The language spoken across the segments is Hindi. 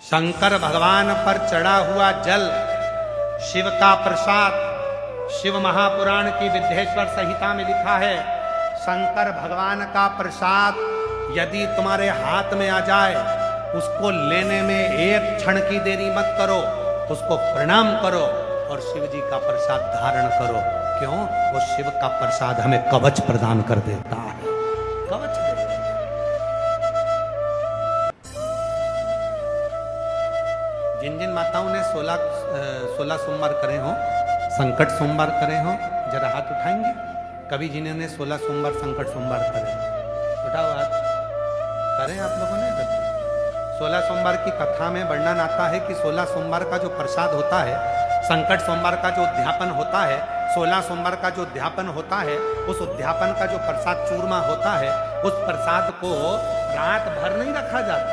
शंकर भगवान पर चढ़ा हुआ जल शिव का प्रसाद। शिव महापुराण की विद्येश्वर संहिता में लिखा है, शंकर भगवान का प्रसाद यदि तुम्हारे हाथ में आ जाए, उसको लेने में एक क्षण की देरी मत करो, उसको प्रणाम करो और शिव जी का प्रसाद धारण करो। क्यों? वो शिव का प्रसाद हमें कवच प्रदान कर देता है। कवच देता है। जिन जिन माताओं ने 16 सोमवार करे हो, संकट सोमवार करे हो, जरा हाथ उठाएंगे। कभी जिन्होंने 16 सोमवार संकट सोमवार करे, उठाओ हाथ। करें आप लोगों ने? 16 सोमवार की कथा में वर्णन आता है कि 16 सोमवार का जो प्रसाद होता है, संकट सोमवार का जो उद्यापन होता है, 16 सोमवार का जो उद्यापन होता है, उस उद्यापन का जो प्रसाद चूरमा होता है, उस प्रसाद को रात भर नहीं रखा जाता,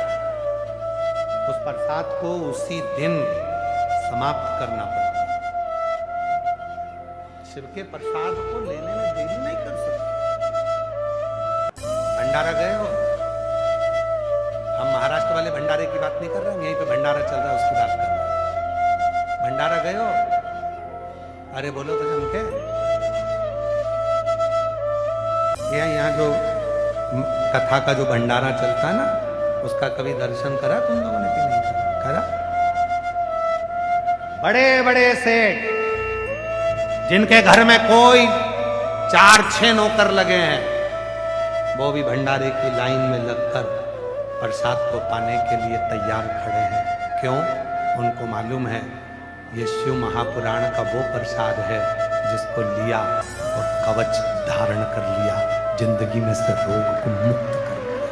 उस प्रसाद को उसी दिन समाप्त करना पड़ता है। शिव के प्रसाद को लेने में देरी नहीं कर सकते। भंडारा गए हो? हम महाराष्ट्र वाले भंडारे की बात नहीं कर रहे, हम यहीं पे भंडारा चल रहा है उसकी बात कर रहे हैं। भंडारा गए हो? अरे बोलो तो जम के। यहाँ जो कथा का जो भंडारा चलता है ना, उसका कभी दर्शन करा तुम लोगों ने कि नहीं करा? बड़े बड़े सेठ जिनके घर में कोई 4-6 नौकर लगे हैं, वो भी भंडारे की लाइन में लगकर प्रसाद को पाने के लिए तैयार खड़े हैं। क्यों? उनको मालूम है ये शिव महापुराण का वो प्रसाद है जिसको लिया और कवच धारण कर लिया, जिंदगी में से रोग को मुक्त कर लिया।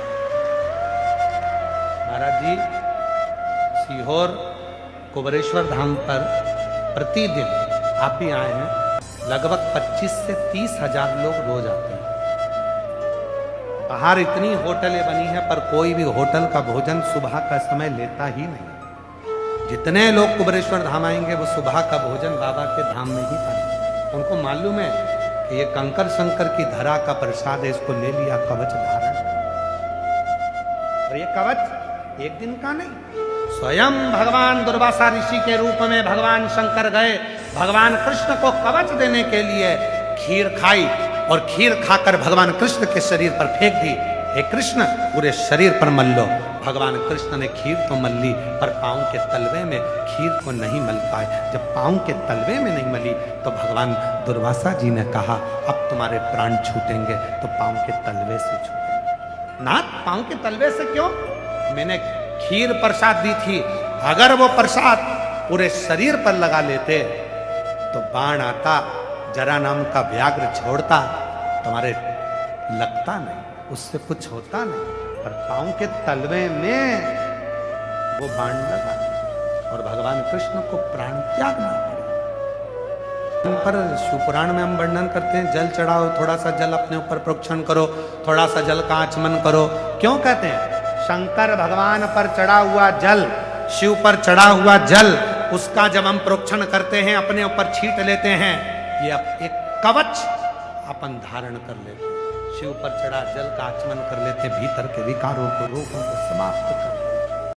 महाराज जी सीहोर कुबरेश्वर धाम पर प्रतिदिन, आप भी आए हैं, लगभग 25 से 30 हजार लोग रोज आते हैं। बाहर इतनी होटलें बनी हैं पर कोई भी होटल का भोजन सुबह का समय लेता ही नहीं। जितने लोग कुबरेश्वर धाम आएंगे वो सुबह का भोजन बाबा के धाम में ही पाएंगे। उनको मालूम है कि ये कंकर शंकर की धरा का प्रसाद है, इसको ले लिया कवच धारण। और ये कवच एक दिन का नहीं, स्वयं भगवान दुर्वासा ऋषि के रूप में भगवान शंकर गए, भगवान कृष्ण को कवच देने के लिए खीर खाई और खीर खाकर भगवान कृष्ण के शरीर पर फेंक दी। हे कृष्ण, पूरे शरीर पर मल लो। भगवान कृष्ण ने खीर तो मल ली पर पांव के तलवे में खीर को नहीं मल पाए। जब पांव के तलवे में नहीं मली तो भगवान दुर्वासा जी ने कहा, अब तुम्हारे प्राण छूटेंगे तो पांव के तलवे से छूटेंगे। नाथ, पांव के तलवे से क्यों? मैंने खीर प्रसाद दी थी, अगर वो प्रसाद पूरे शरीर पर लगा लेते तो बाण आता, जरा नाम का व्याघ्र छोड़ता, तुम्हारे लगता नहीं, उससे कुछ होता नहीं। पर पांव के तलवे में वो बाण लगा और भगवान कृष्ण को प्राण त्यागना पड़ा। पर शिवपुराण में हम वर्णन करते हैं, जल चढ़ाओ, थोड़ा सा जल अपने ऊपर प्रोक्षण करो, थोड़ा सा जल का आचमन करो। क्यों कहते हैं? शंकर भगवान पर चढ़ा हुआ जल, शिव पर चढ़ा हुआ जल, उसका जब हम प्रोक्षण करते हैं, अपने ऊपर छींट लेते हैं, ये एक कवच अपन धारण कर लेते हैं। शिव पर चढ़ा जल का आचमन कर लेते, भीतर के विकारों को, रोगों को समाप्त कर